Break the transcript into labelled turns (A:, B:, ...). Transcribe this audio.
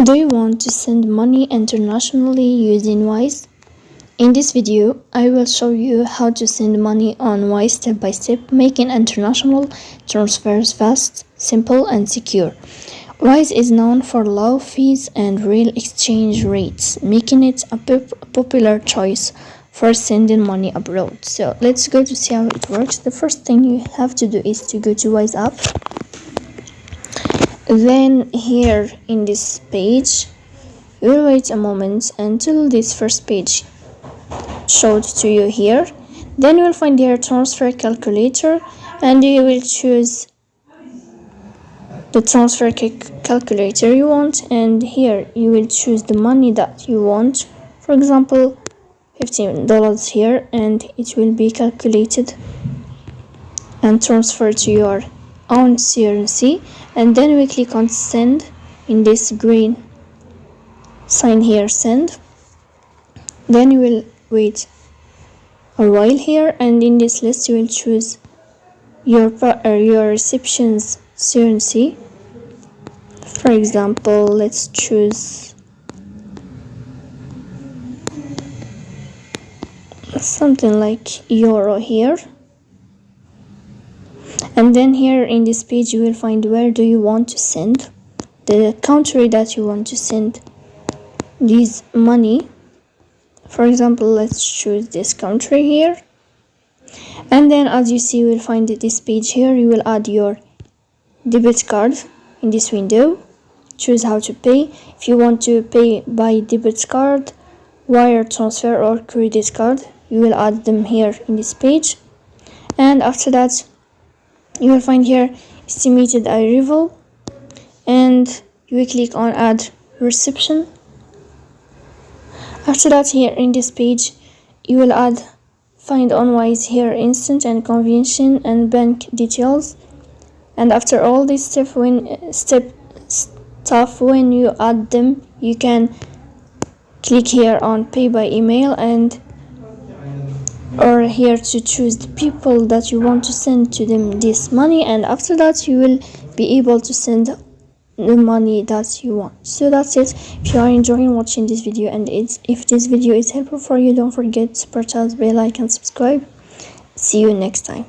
A: Do you want to send money internationally using Wise? In this video, I will show you how to send money on Wise step by step, making international transfers fast, simple, and secure. Wise is known for low fees and real exchange rates, making it a popular choice for sending money abroad. So let's go to see how it works. The first thing you have to do is to go to Wise app. Then here in this page, you will wait a moment until this first page showed to you here. Then you will find here transfer calculator, and you will choose the transfer calculator you want, and here you will choose the money that you want. For example, $15 here, and it will be calculated and transferred to your own currency. And then we click on send in this green sign here, send. Then you will wait a while here, and in this list you will choose your recipient's currency. For example, let's choose something like euro here. And then here in this page you will find where do you want to send, the country that you want to send this money. For example, let's choose this country here. And then as you see, you will find this page here. You will add your debit card in this window. Choose how to pay. If you want to pay by debit card, wire transfer, or credit card, you will add them here in this page. And after that, you will find here estimated arrival, and you will click on add recipient. After that, here in this page you will find on Wise here instant and convention and bank details. And after all this stuff, when you add them, you can click here on pay by email, and or here to choose the people that you want to send to them this money. And after that, you will be able to send the money that you want. So that's it. If you are enjoying watching this video, and if this video is helpful for you, don't forget to press bell icon and subscribe. See you next time.